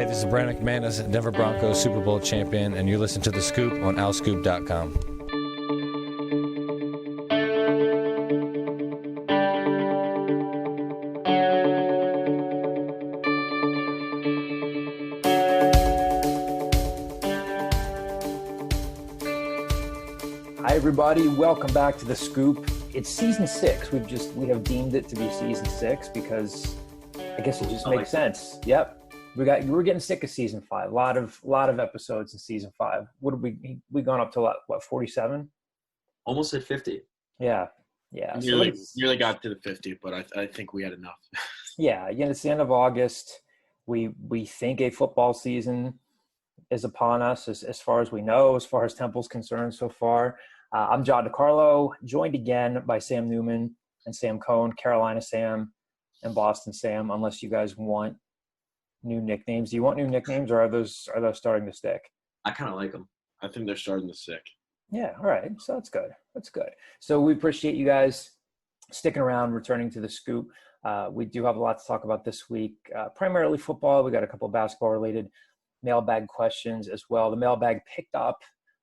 Hey, this is Brandon McManus, Denver Broncos Super Bowl champion, and you listen to The Scoop on alscoop.com. Hi, everybody. Welcome back to The Scoop. It's season 6. We have deemed it to be season 6 because I guess it just makes sense. Yep. We're getting sick of season 5. A lot of episodes in season 5. What have we gone up to what 47? Almost at 50. Yeah. Nearly got to the 50, but I think we had enough. Yeah, it's the end of August. We think a football season is upon us as far as we know, as far as Temple's concerned so far. I'm Joe DiCarlo, joined again by Sam Neumann and Sam Cohn, Carolina Sam and Boston Sam, unless you guys want new nicknames. Do you want new nicknames, or are those starting to stick? I kind of like them. I think they're starting to stick. Yeah, all right. So that's good. So we appreciate you guys sticking around, returning to The Scoop. We do have a lot to talk about this week, primarily football. We got a couple of basketball-related mailbag questions as well. The mailbag picked up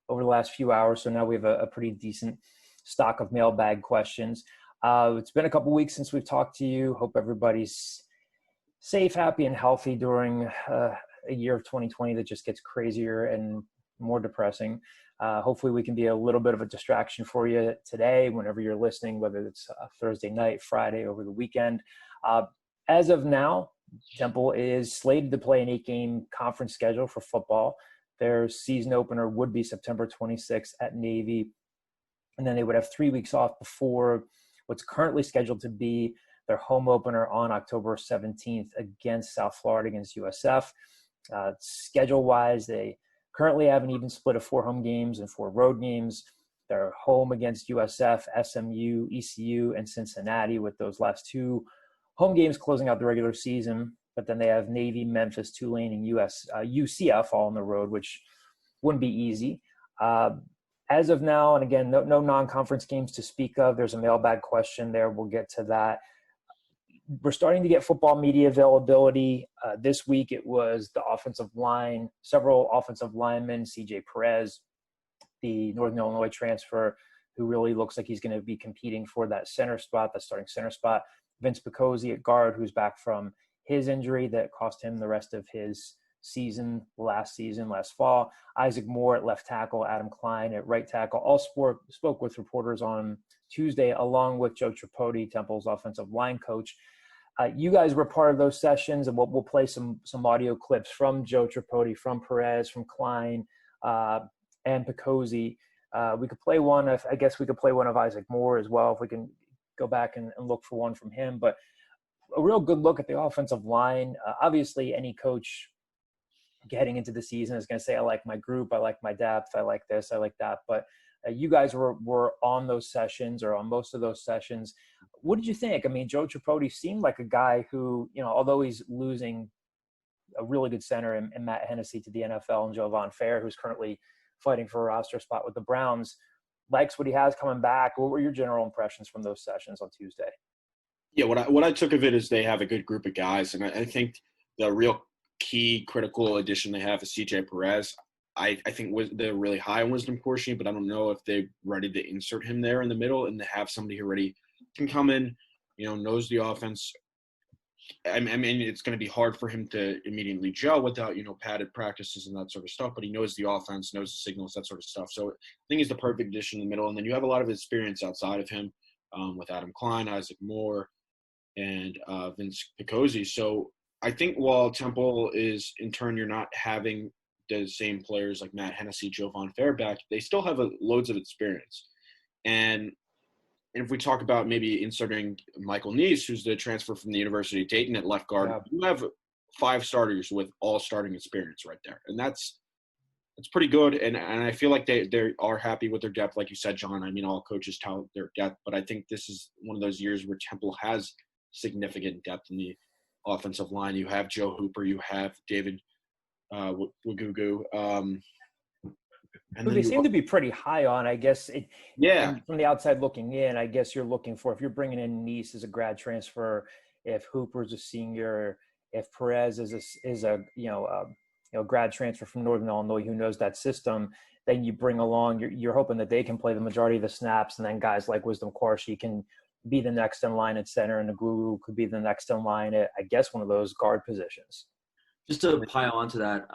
over the last few hours, so now we have a pretty decent stock of mailbag questions. It's been a couple weeks since we've talked to you. Hope everybody's safe, happy, and healthy during a year of 2020 that just gets crazier and more depressing. Hopefully we can be a little bit of a distraction for you today whenever you're listening, whether it's Thursday night, Friday, over the weekend. As of now, Temple is slated to play an 8-game conference schedule for football. Their season opener would be September 26th at Navy, and then they would have 3 weeks off before what's currently scheduled to be their home opener on October 17th against South Florida, against USF. Schedule-wise, they currently have an even split of 4 home games and 4 road games. They're home against USF, SMU, ECU, and Cincinnati, with those last 2 home games closing out the regular season. But then they have Navy, Memphis, Tulane, and UCF all on the road, which wouldn't be easy. As of now, and again, no non-conference games to speak of. There's a mailbag question there. We'll get to that. We're starting to get football media availability. This week it was the offensive line, several offensive linemen, CJ Perez, the Northern Illinois transfer, who really looks like he's going to be competing for that center spot, that starting center spot. Vince Picozzi at guard, who's back from his injury that cost him the rest of his season, last fall. Isaac Moore at left tackle, Adam Klein at right tackle. All spoke with reporters on Tuesday, along with Joe Tripodi, Temple's offensive line coach. You guys were part of those sessions, and we'll play some audio clips from Joe Tripodi, from Perez, from Klein, and Picozzi. We could play one. I guess we could play one of Isaac Moore as well if we can go back and look for one from him. But a real good look at the offensive line. Obviously, any coach heading into the season is going to say, I like my group, I like my depth, I like this, I like that. But you guys were on those sessions, or on most of those sessions. What did you think? I mean, Joe Tripodi seemed like a guy who, although he's losing a really good center in Matt Hennessy to the NFL, and Jovan Fair, who's currently fighting for a roster spot with the Browns, likes what he has coming back. What were your general impressions from those sessions on Tuesday? Yeah, what I took of it is they have a good group of guys, and I think the real key critical addition they have is CJ Perez. I think they're really high on wisdom portion, but I don't know if they're ready to insert him there in the middle and to have somebody who already can come in, knows the offense. I mean, it's going to be hard for him to immediately gel without, padded practices and that sort of stuff, but he knows the offense, knows the signals, that sort of stuff. So I think he's the perfect addition in the middle. And then you have a lot of experience outside of him with Adam Klein, Isaac Moore, and Vince Picozzi. So I think while Temple is, in turn, you're not having the same players like Matt Hennessy, Jovan Fair back, they still have loads of experience. And if we talk about maybe inserting Michael Neese, who's the transfer from the University of Dayton at left guard, you have 5 starters with all starting experience right there. And that's pretty good. And I feel like they are happy with their depth. Like you said, John, I mean, all coaches tout their depth, but I think this is one of those years where Temple has significant depth in the offensive line. You have Joe Hooper, you have David Wagugu. Who they seem to be pretty high on, I guess. From the outside looking in, I guess you're looking for, if you're bringing in Neese as a grad transfer, if Hooper's a senior, If Perez is a grad transfer from Northern Illinois who knows that system, then you bring along, you're hoping that they can play the majority of the snaps, and then guys like Wisdom Quarshie can be the next in line at center, and the Guru could be the next in line at, I guess, one of those guard positions. Just to pile onto that,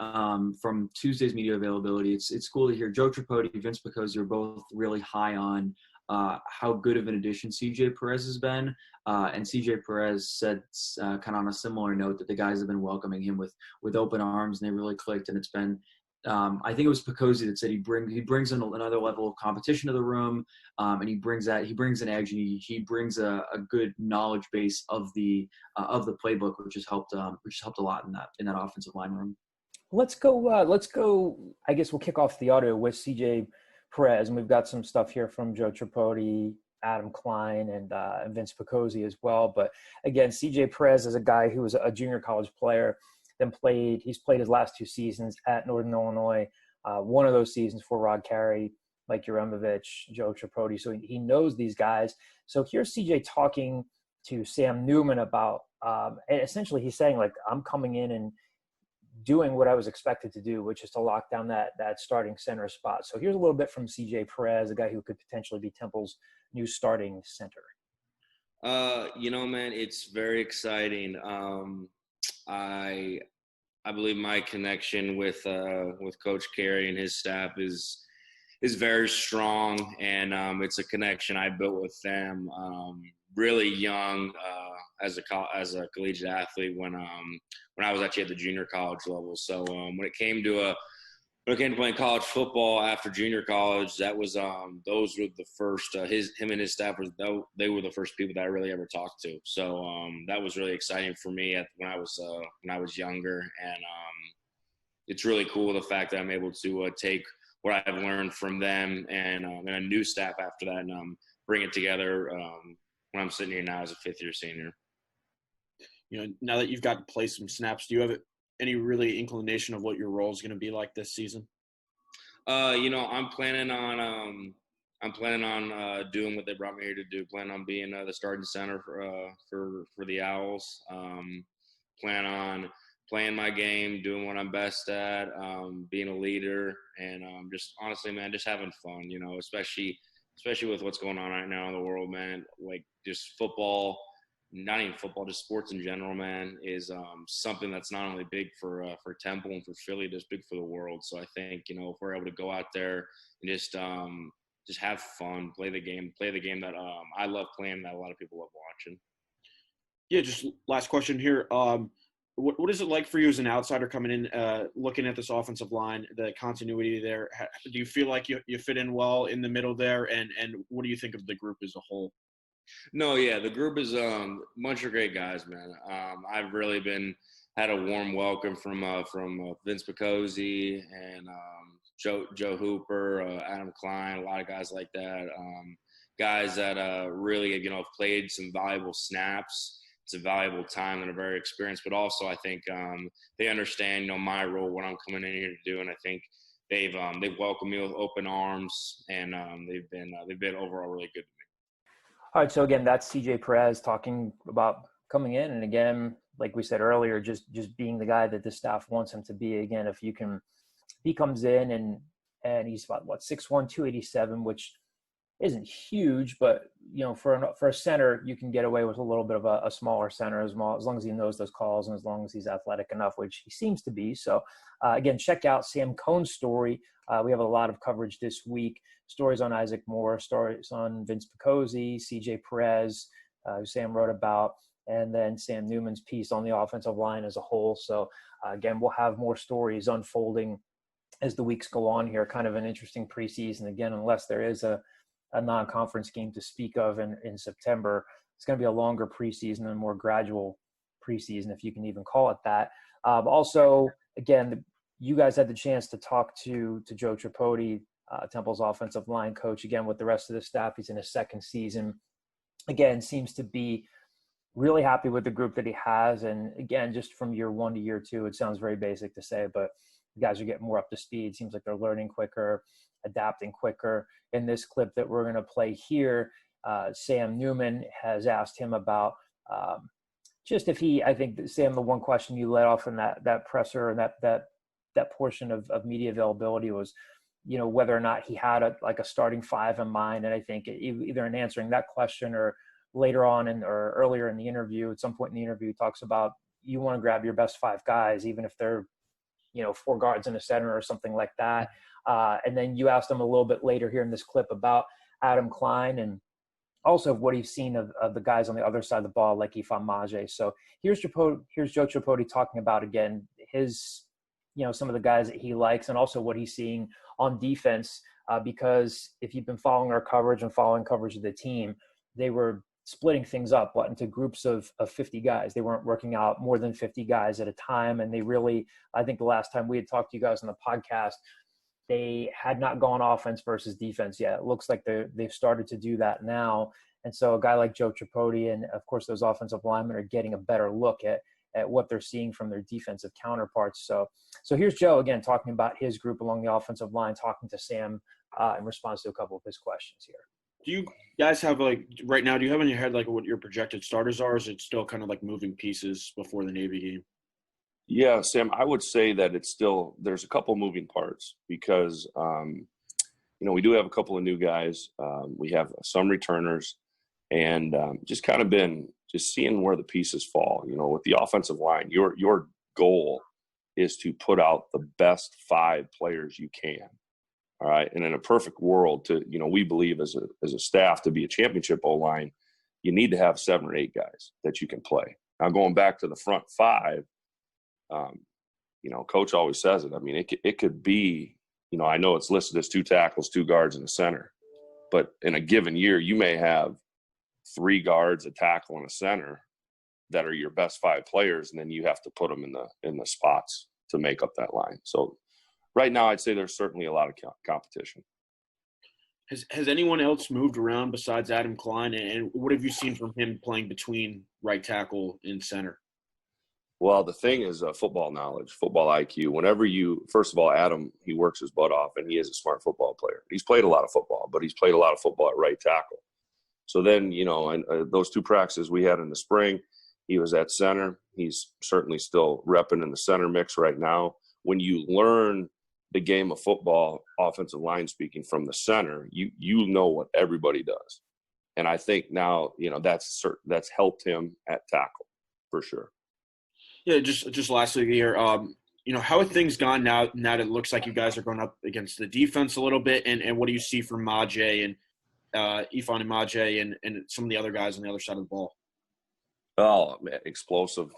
from Tuesday's media availability, it's cool to hear Joe Tripodi, Vince Picozzi are both really high on how good of an addition CJ Perez has been. And CJ Perez said, kind of on a similar note, that the guys have been welcoming him with open arms, and they really clicked. And it's been, I think it was Picozzi that said he brings in another level of competition to the room, and he brings an edge, and he brings a good knowledge base of the playbook, which has helped a lot in that offensive line room. Let's go. I guess we'll kick off the audio with CJ Perez, and we've got some stuff here from Joe Tripodi, Adam Klein, and Vince Picozzi as well. But again, CJ Perez is a guy who was a junior college player, then he's played his last 2 seasons at Northern Illinois. One of those seasons for Rod Carey, Mike Yuremovich, Joe Tripodi. So he knows these guys. So here's CJ talking to Sam Neumann about, and essentially he's saying, like, I'm coming in and doing what I was expected to do, which is to lock down that starting center spot. So here's a little bit from CJ Perez, a guy who could potentially be Temple's new starting center. Man, it's very exciting. I believe my connection with Coach Carey and his staff is very strong, and it's a connection I built with them really young as a collegiate athlete when I was actually at the junior college level. So when it came to playing college football after junior college, that was those were the first him and his staff they were the first people that I really ever talked to. So that was really exciting for me when I was younger, and it's really cool the fact that I'm able to take what I've learned from them and a new staff after that, and bring it together when I'm sitting here now as a 5th-year senior. Now that you've got to play some snaps, do you have any really inclination of what your role is going to be like this season? I'm planning on doing what they brought me here to do. Plan on being the starting center for the Owls. Plan on playing my game, doing what I'm best at, being a leader, and just honestly, man, just having fun. Especially with what's going on right now in the world, man. Like, just football. Not even football, just sports in general, man, is something that's not only big for Temple and for Philly, just big for the world. So I think, if we're able to go out there and just have fun, play the game that I love playing, that a lot of people love watching. Yeah, just last question here. What is it like for you as an outsider coming in, looking at this offensive line, the continuity there? Do you feel like you fit in well in the middle there? And what do you think of the group as a whole? No, yeah, the group is a bunch of great guys, man. I've really had a warm welcome from Vince Picozzi and Joe Hooper, Adam Klein, a lot of guys like that. Guys that really have played some valuable snaps. It's a valuable time and a very experienced, but also I think they understand my role, what I'm coming in here to do, and I think they've welcomed me with open arms, and they've been overall really good to me. All right, so again, that's CJ Perez talking about coming in, and again, like we said earlier, just being the guy that the staff wants him to be. Again, if he comes in and he's about 6'1", 287, which isn't huge, but for a center, you can get away with a little bit of a smaller center as long as he knows those calls and as long as he's athletic enough, which he seems to be. So again, check out Sam Cohn's story. We have a lot of coverage this week. Stories on Isaac Moore, stories on Vince Picozzi, CJ Perez, who Sam wrote about, and then Sam Newman's piece on the offensive line as a whole. So again, we'll have more stories unfolding as the weeks go on here. Kind of an interesting preseason. Again, unless there is a non-conference game to speak of in September, it's going to be a longer preseason and more gradual preseason, if you can even call it that. Also, again, you guys had the chance to talk to Joe Tripodi, Temple's offensive line coach, again, with the rest of the staff. He's in his 2nd season. Again, seems to be really happy with the group that he has. And again, just from year 1 to year 2, it sounds very basic to say, but the guys are getting more up to speed. Seems like they're learning quicker, adapting quicker. In this clip that we're going to play here, Sam Neumann has asked him about just if he, I think, Sam, the one question you let off in that presser and that portion of media availability was, whether or not he had a starting five in mind. And I think either in answering that question or later on or earlier in the interview, at some point in the interview, he talks about you want to grab your best five guys, even if they're, 4 guards and a center or something like that. And then you asked him a little bit later here in this clip about Adam Klein and also what he's seen of the guys on the other side of the ball, like Ifan Maje. So here's Joe Tripodi talking about, again, his, some of the guys that he likes and also what he's seeing on defense. Because if you've been following our coverage and following coverage of the team, they were splitting things up into groups of 50 guys. They weren't working out more than 50 guys at a time. And they really, I think the last time we had talked to you guys on the podcast, they had not gone offense versus defense yet. It looks like they've started to do that now. And so a guy like Joe Tripodi and, of course, those offensive linemen are getting a better look at what they're seeing from their defensive counterparts. So here's Joe, again, talking about his group along the offensive line, talking to Sam in response to a couple of his questions here. Do you guys have, right now, do you have in your head, what your projected starters are? Or is it still kind of moving pieces before the Navy game? Yeah, Sam, I would say that there's a couple moving parts because, we do have a couple of new guys. We have some returners and just kind of been just seeing where the pieces fall. With the offensive line, your goal is to put out the best 5 players you can. All right. And in a perfect world we believe as a staff to be a championship O-line, you need to have 7 or 8 guys that you can play. Now going back to the front 5, coach always says it. I mean, it could be, I know it's listed as 2 tackles, 2 guards, and a center, but in a given year, you may have 3 guards, a tackle, and a center that are your best 5 players, and then you have to put them in the spots to make up that line. So right now, I'd say there's certainly a lot of competition. Has anyone else moved around besides Adam Klein, and what have you seen from him playing between right tackle and center? Well, the thing is football knowledge, football IQ. First of all, Adam, he works his butt off, and he is a smart football player. He's played a lot of football, but he's played a lot of football at right tackle. So then, those 2 practices we had in the spring, he was at center. He's certainly still repping in the center mix right now. When you learn the game of football, offensive line speaking, from the center, you know what everybody does. And I think now, that's helped him at tackle for sure. Yeah, just lastly here, how have things gone now that it looks like you guys are going up against the defense a little bit, and what do you see from Maje and Ifan and Maje and some of the other guys on the other side of the ball? Oh, explosive.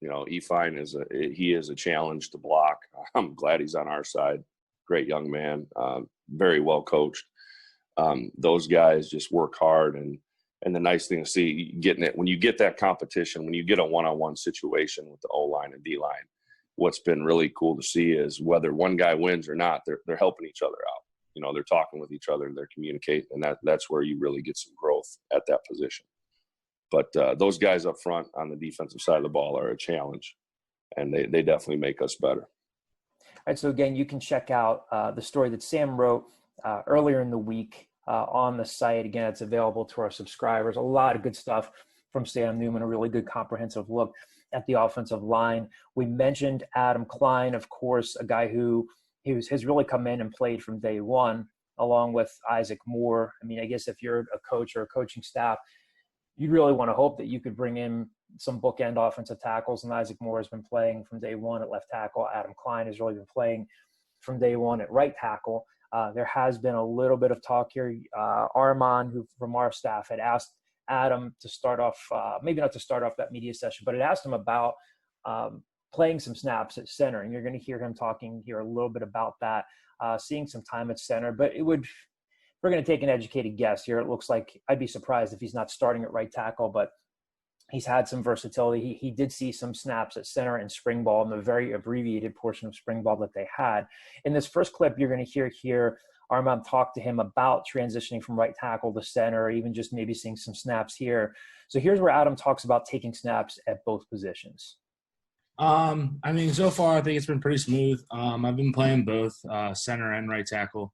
Ifan is a challenge to block. I'm glad he's on our side. Great young man, very well coached. Those guys just work hard, and the nice thing to see, getting it when you get that competition, when you get a one-on-one situation with the O-line and D-line, what's been really cool to see is whether one guy wins or not, they're helping each other out. They're talking with each other and they're communicating, and that's where you really get some growth at that position. But those guys up front on the defensive side of the ball are a challenge, and they definitely make us better. All right, so again, you can check out the story that Sam wrote earlier in the week on the site. Again, it's available to our subscribers. A lot of good stuff from Sam Neumann, a really good comprehensive look at the offensive line. We mentioned Adam Klein, of course, a guy who has really come in and played from day one, along with Isaac Moore. I mean, I guess if you're a coach or a coaching staff, you'd really want to hope that you could bring in some bookend offensive tackles, and Isaac Moore has been playing from day one at left tackle. Adam Klein has really been playing from day one at right tackle. There has been a little bit of talk here. Armand, who from our staff, had asked Adam to start off, maybe not to start off that media session, but had asked him about playing some snaps at center. And you're going to hear him talking here a little bit about that, seeing some time at center. But we're going to take an educated guess here. It looks like I'd be surprised if he's not starting at right tackle, but he's had some versatility. He did see some snaps at center and spring ball in the very abbreviated portion of spring ball that they had. In this first clip, you're going to hear here Armand talk to him about transitioning from right tackle to center, or even just maybe seeing some snaps here. So here's where Adam talks about taking snaps at both positions. So far I think it's been pretty smooth. I've been playing both center and right tackle,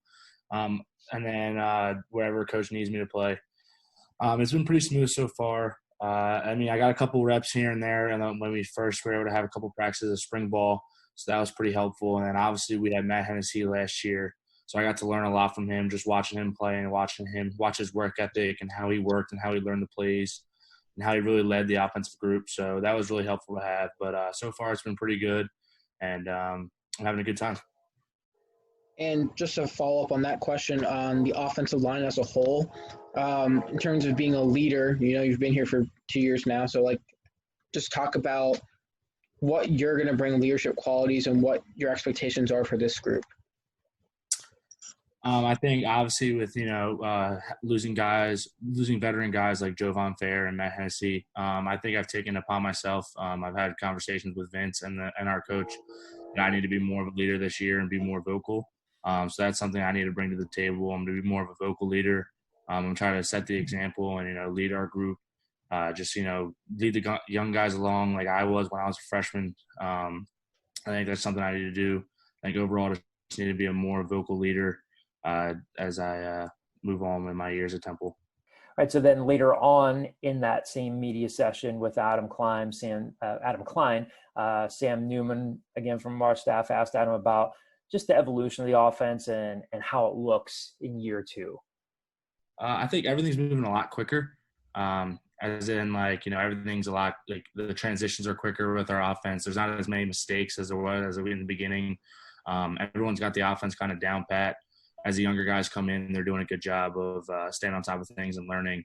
and then wherever coach needs me to play. It's been pretty smooth so far. I mean, I got a couple reps here and there, and then when we first were able to have a couple practices of spring ball, so that was pretty helpful. And then obviously we had Matt Hennessy last year, so I got to learn a lot from him, just watching him play and watching him watch his work ethic and how he worked and how he learned the plays and how he really led the offensive group. So that was really helpful to have. But so far it's been pretty good, and I'm having a good time. And just to follow up on that question on the offensive line as a whole, in terms of being a leader, you've been here for 2 years now. So, just talk about what you're going to bring leadership qualities and what your expectations are for this group. I think obviously with, losing veteran guys like Jovan Fair and Matt Hennessy, I think I've taken upon myself. I've had conversations with Vince and our coach that I need to be more of a leader this year and be more vocal. So that's something I need to bring to the table. I'm going to be more of a vocal leader. I'm trying to set the example and, lead our group. Lead the young guys along like I was when I was a freshman. I think that's something I need to do. I think overall I just need to be a more vocal leader as I move on in my years at Temple. All right, so then later on in that same media session with Adam Klein, Sam Neumann, again from our staff, asked Adam about just the evolution of the offense and how it looks in year 2. I think everything's moving a lot quicker. As in, everything's a lot, the transitions are quicker with our offense. There's not as many mistakes as there was in the beginning. Everyone's got the offense kind of down pat. As the younger guys come in, they're doing a good job of staying on top of things and learning.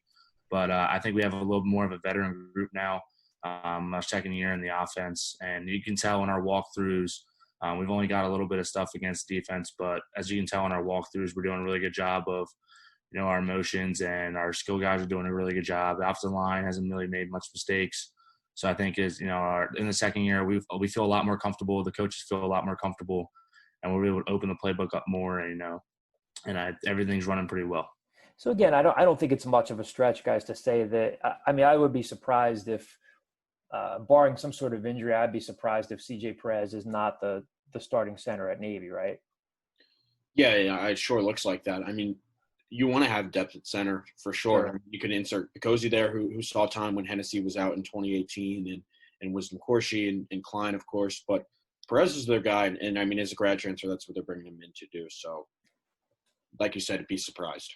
But I think we have a little more of a veteran group now. Our second year in the offense, and you can tell in our walkthroughs, we've only got a little bit of stuff against defense, but as you can tell in our walkthroughs, we're doing a really good job of, our motions, and our skill guys are doing a really good job. The offensive line hasn't really made much mistakes. So I think in the second year, we feel a lot more comfortable. The coaches feel a lot more comfortable, and we're able to open the playbook up more, everything's running pretty well. So again, I don't think it's much of a stretch, guys, to say that. I would be surprised if, barring some sort of injury, I'd be surprised if CJ Perez is not the starting center at Navy, right? Yeah, it sure looks like that. I mean, you want to have depth at center for sure. Sure. You can insert Picozzi there, who saw time when Hennessy was out in 2018, and Wisdom Corshi and Klein, of course. But Perez is their guy, and as a grad transfer, that's what they're bringing him in to do. So, like you said, be surprised.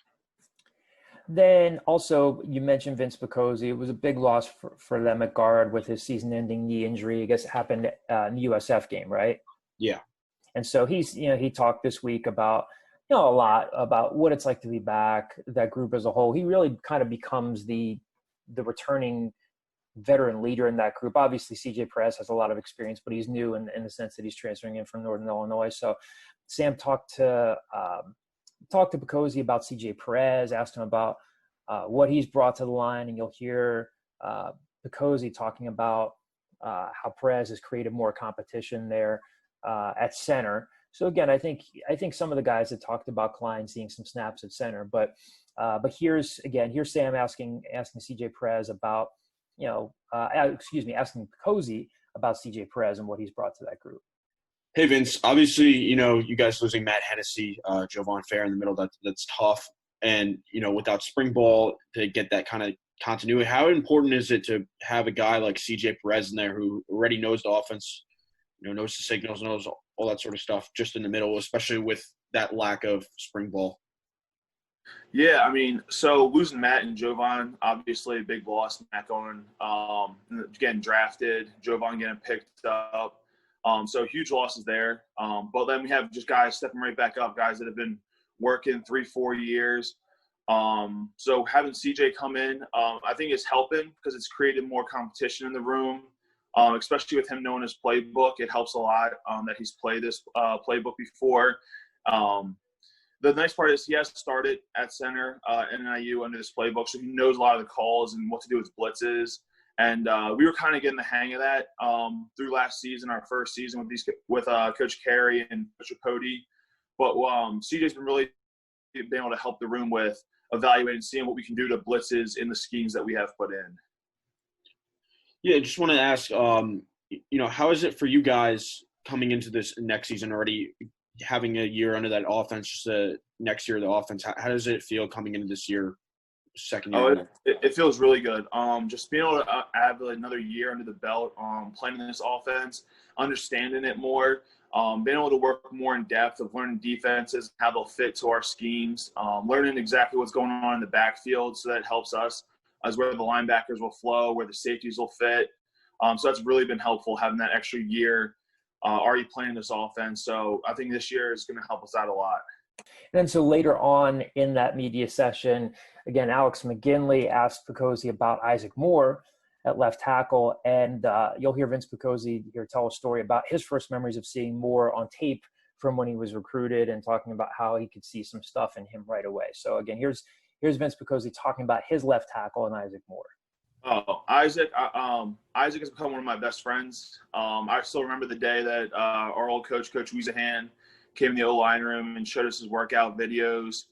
Then also, you mentioned Vince Picozzi. It was a big loss for them at guard with his season-ending knee injury. I guess it happened in the USF game, right? Yeah. And so he talked this week about, a lot about what it's like to be back, that group as a whole. He really kind of becomes the returning veteran leader in that group. Obviously, CJ Perez has a lot of experience, but he's new in the sense that he's transferring in from Northern Illinois. So Sam talked to Picozzi about CJ Perez, asked him about what he's brought to the line, and you'll hear Picozzi talking about how Perez has created more competition there at center. So again, I think some of the guys had talked about Klein seeing some snaps at center, but here's Sam asking CJ Perez about, asking Picozzi about CJ Perez and what he's brought to that group. Hey, Vince, obviously, you guys losing Matt Hennessy, Jovan Fair in the middle, that's tough. And, without spring ball to get that kind of continuity, how important is it to have a guy like CJ Perez in there who already knows the offense, knows the signals, knows all that sort of stuff just in the middle, especially with that lack of spring ball? Yeah, so losing Matt and Jovan, obviously a big loss. Matt going, getting drafted, Jovan getting picked up. So huge losses there. But then we have just guys stepping right back up, guys that have been working 3-4 years. So having CJ come in, I think is helping because it's created more competition in the room, especially with him knowing his playbook. It helps a lot that he's played this playbook before. The nice part is he has started at center at NIU under this playbook, so he knows a lot of the calls and what to do with blitzes. And we were kind of getting the hang of that through last season, our first season with Coach Carey and Coach Tripodi. But CJ's been really been able to help the room with evaluating, seeing what we can do to blitzes in the schemes that we have put in. Yeah, just want to ask, how is it for you guys coming into this next season already, having a year under that offense, just next year the offense? How does it feel coming into this year second Oh, year? it feels really good. Just being able to add another year under the belt, playing in this offense, understanding it more, being able to work more in depth of learning defenses, how they'll fit to our schemes, learning exactly what's going on in the backfield, so that helps us as where the linebackers will flow, where the safeties will fit. So that's really been helpful having that extra year already playing this offense. So I think this year is going to help us out a lot. And then so later on in that media session, again, Alex McGinley asked Picozzi about Isaac Moore at left tackle. And you'll hear Vince Picozzi here tell a story about his first memories of seeing Moore on tape from when he was recruited and talking about how he could see some stuff in him right away. So again, here's Vince Picozzi talking about his left tackle and Isaac Moore. Oh, Isaac! Isaac has become one of my best friends. I still remember the day that our old coach, Coach Weezahan, came in the O-line room and showed us his workout videos,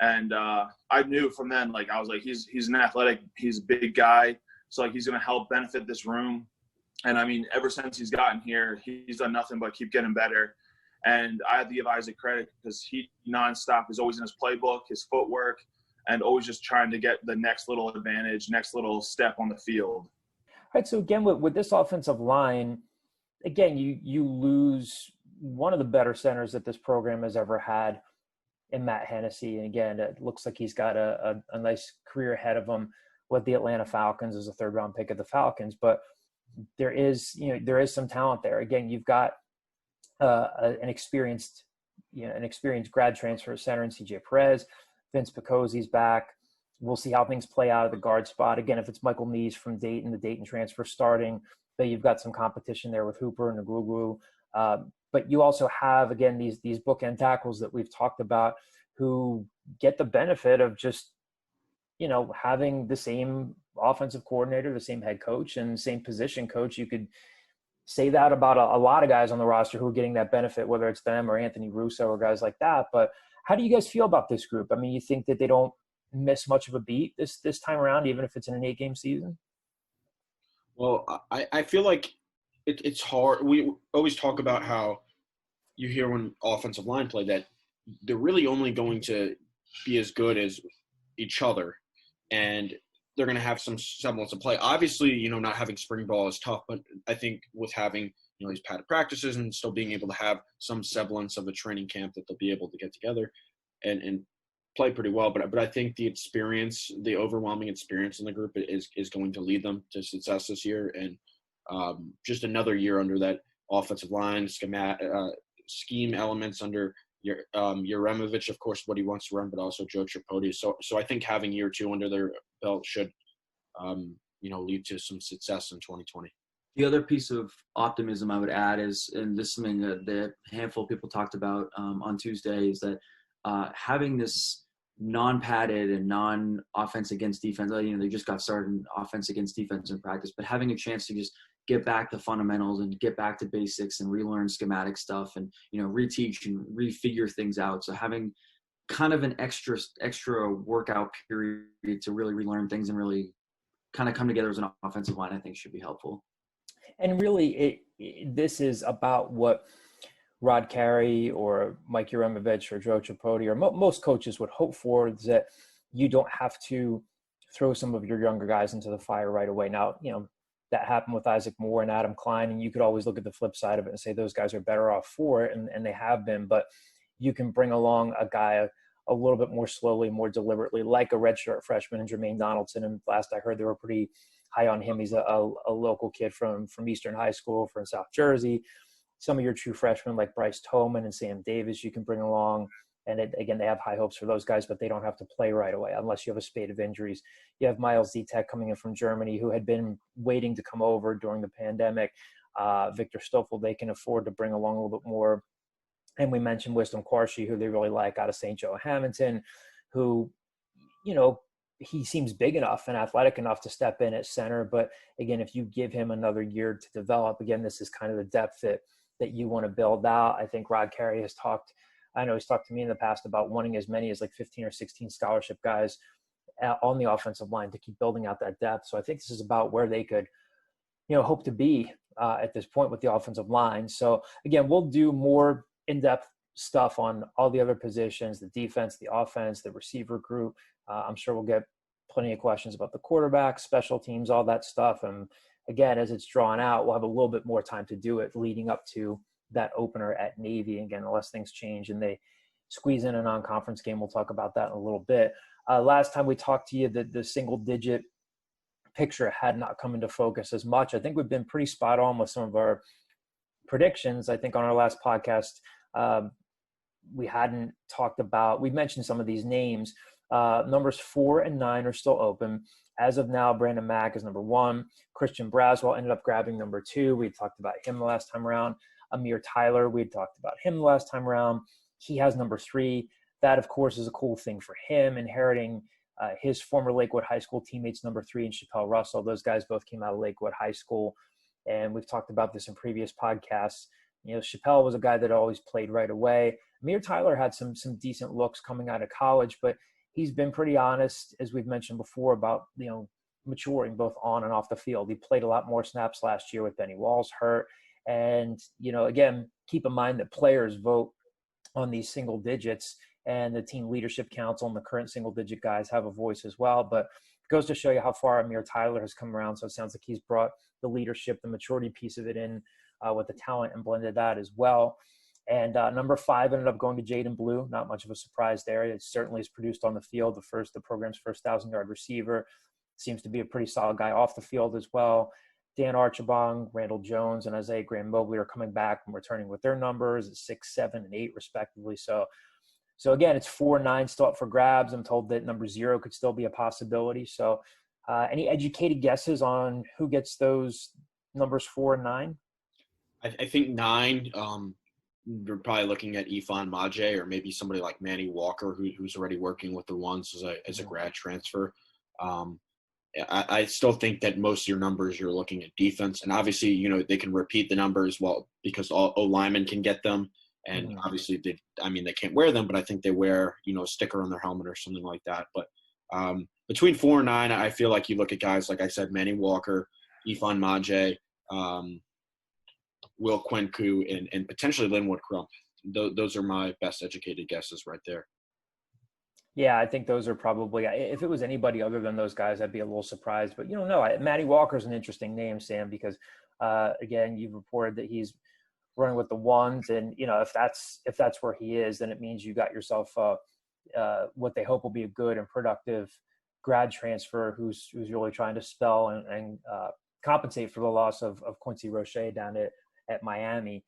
and I knew from then, like, I was like, he's an athletic, he's a big guy, so like he's going to help benefit this room. And I mean, ever since he's gotten here, he's done nothing but keep getting better. And I have to give Isaac credit because he nonstop is always in his playbook, his footwork, and always just trying to get the next little advantage, next little step on the field. All right, so again, with this offensive line, again, you lose one of the better centers that this program has ever had in Matt Hennessy. And again, it looks like he's got a nice career ahead of him with the Atlanta Falcons as a third-round pick of the Falcons. But there is some talent there. Again, you've got an experienced grad transfer center in CJ Perez. Vince Picozzi's back. We'll see how things play out at the guard spot. Again, if it's Michael Neese from Dayton, the Dayton transfer starting, but you've got some competition there with Hooper and Ngwugwu. But you also have, again, these bookend tackles that we've talked about who get the benefit of just, having the same offensive coordinator, the same head coach, and the same position coach. You could say that about a lot of guys on the roster who are getting that benefit, whether it's them or Anthony Russo or guys like that. But how do you guys feel about this group? I mean, you think that they don't miss much of a beat this time around, even if it's in an 8-game season? Well, I feel like it's hard. We always talk about how you hear when offensive line play that they're really only going to be as good as each other, and they're going to have some semblance of play. Obviously, not having spring ball is tough, but I think with having these padded practices and still being able to have some semblance of a training camp that they'll be able to get together and play pretty well. But I think the overwhelming experience in the group is going to lead them to success this year. And just another year under that offensive line scheme elements under Uremovich, of course, what he wants to run, but also Joe Tripodi. So I think having year 2 under their belt should, lead to some success in 2020. The other piece of optimism I would add is, and this is something that the handful of people talked about on Tuesday, is that having this non-padded and non-offense against defense, they just got started in offense against defense in practice, but having a chance to just get back to fundamentals and get back to basics and relearn schematic stuff and, reteach and refigure things out. So having kind of an extra workout period to really relearn things and really kind of come together as an offensive line, I think should be helpful. And really, this is about what Rod Carey or Mike Uremovich or Joe Tripodi or most coaches would hope for, is that you don't have to throw some of your younger guys into the fire right away. Now, that happened with Isaac Moore and Adam Klein, and you could always look at the flip side of it and say those guys are better off for it, and they have been. But you can bring along a guy a little bit more slowly, more deliberately, like a redshirt freshman in Jermaine Donaldson. And last I heard, they were pretty high on him. He's a local kid from Eastern High School from South Jersey. Some of your true freshmen like Bryce Tolman and Sam Davis you can bring along. And again, they have high hopes for those guys, but they don't have to play right away unless you have a spate of injuries. You have Miles Zetek coming in from Germany, who had been waiting to come over during the pandemic. Victor Stoffel, they can afford to bring along a little bit more. And we mentioned Wisdom Quarshie, who they really like out of St. Joe Hamilton, who, he seems big enough and athletic enough to step in at center. But again, if you give him another year to develop, again, this is kind of the depth that you want to build out. I think Rod Carey he's talked to me in the past about wanting as many as like 15 or 16 scholarship guys on the offensive line to keep building out that depth. So I think this is about where they could, hope to be at this point with the offensive line. So again, we'll do more in-depth stuff on all the other positions, the defense, the offense, the receiver group. I'm sure we'll get plenty of questions about the quarterback, special teams, all that stuff. And again, as it's drawn out, we'll have a little bit more time to do it leading up to that opener at Navy. Again, unless things change and they squeeze in a non-conference game, we'll talk about that in a little bit. Last time we talked to you, the single-digit picture had not come into focus as much. I think we've been pretty spot on with some of our predictions. I think on our last podcast, we hadn't talked about, we mentioned some of these names. Numbers 4 and 9 are still open. As of now, Brandon Mack is number 1. Christian Braswell ended up grabbing number 2. We talked about him the last time around. Amir Tyler, we talked about him the last time around. He has number 3. That, of course, is a cool thing for him, inheriting his former Lakewood High School teammates, number 3 and Chappelle Russell. Those guys both came out of Lakewood High School, and we've talked about this in previous podcasts. You know, Chappelle was a guy that always played right away. Amir Tyler had some decent looks coming out of college, but he's been pretty honest, as we've mentioned before, about, you know, maturing both on and off the field. He played a lot more snaps last year with Benny Walls hurt. And, you know, again, keep in mind that players vote on these single digits, and the team leadership council and the current single digit guys have a voice as well. But it goes to show you how far Amir Tyler has come around. So it sounds like he's brought the leadership, the maturity piece of it in with the talent, and blended that as well. And number 5 ended up going to Jaden Blue. Not much of a surprise there. It certainly is produced on the field. The program's first 1,000-yard receiver. Seems to be a pretty solid guy off the field as well. Dan Archibong, Randall Jones, and Isaiah Graham Mobley are coming back and returning with their numbers at 6, 7, and 8 respectively. So again, it's 4 and 9 still up for grabs. I'm told that number 0 could still be a possibility. So any educated guesses on who gets those numbers 4 and 9? I think 9, we're probably looking at Ifan Maje or maybe somebody like Manny Walker, who's already working with the ones as a grad transfer. I still think that most of your numbers, you're looking at defense. And obviously, you know, they can repeat the numbers because all O-linemen can get them. And obviously, they can't wear them, but I think they wear, you know, a sticker on their helmet or something like that. But between 4 and 9, I feel like you look at guys, like I said, Manny Walker, Ifan Maje, Will Quenku, and potentially Linwood Crump. Those are my best educated guesses right there. Yeah, I think those are probably – if it was anybody other than those guys, I'd be a little surprised. But, you know, no, Matty Walker's an interesting name, Sam, because, again, you've reported that he's running with the ones. And, you know, if that's where he is, then it means you got yourself what they hope will be a good and productive grad transfer who's really trying to spell and compensate for the loss of Quincy Roche down at Miami.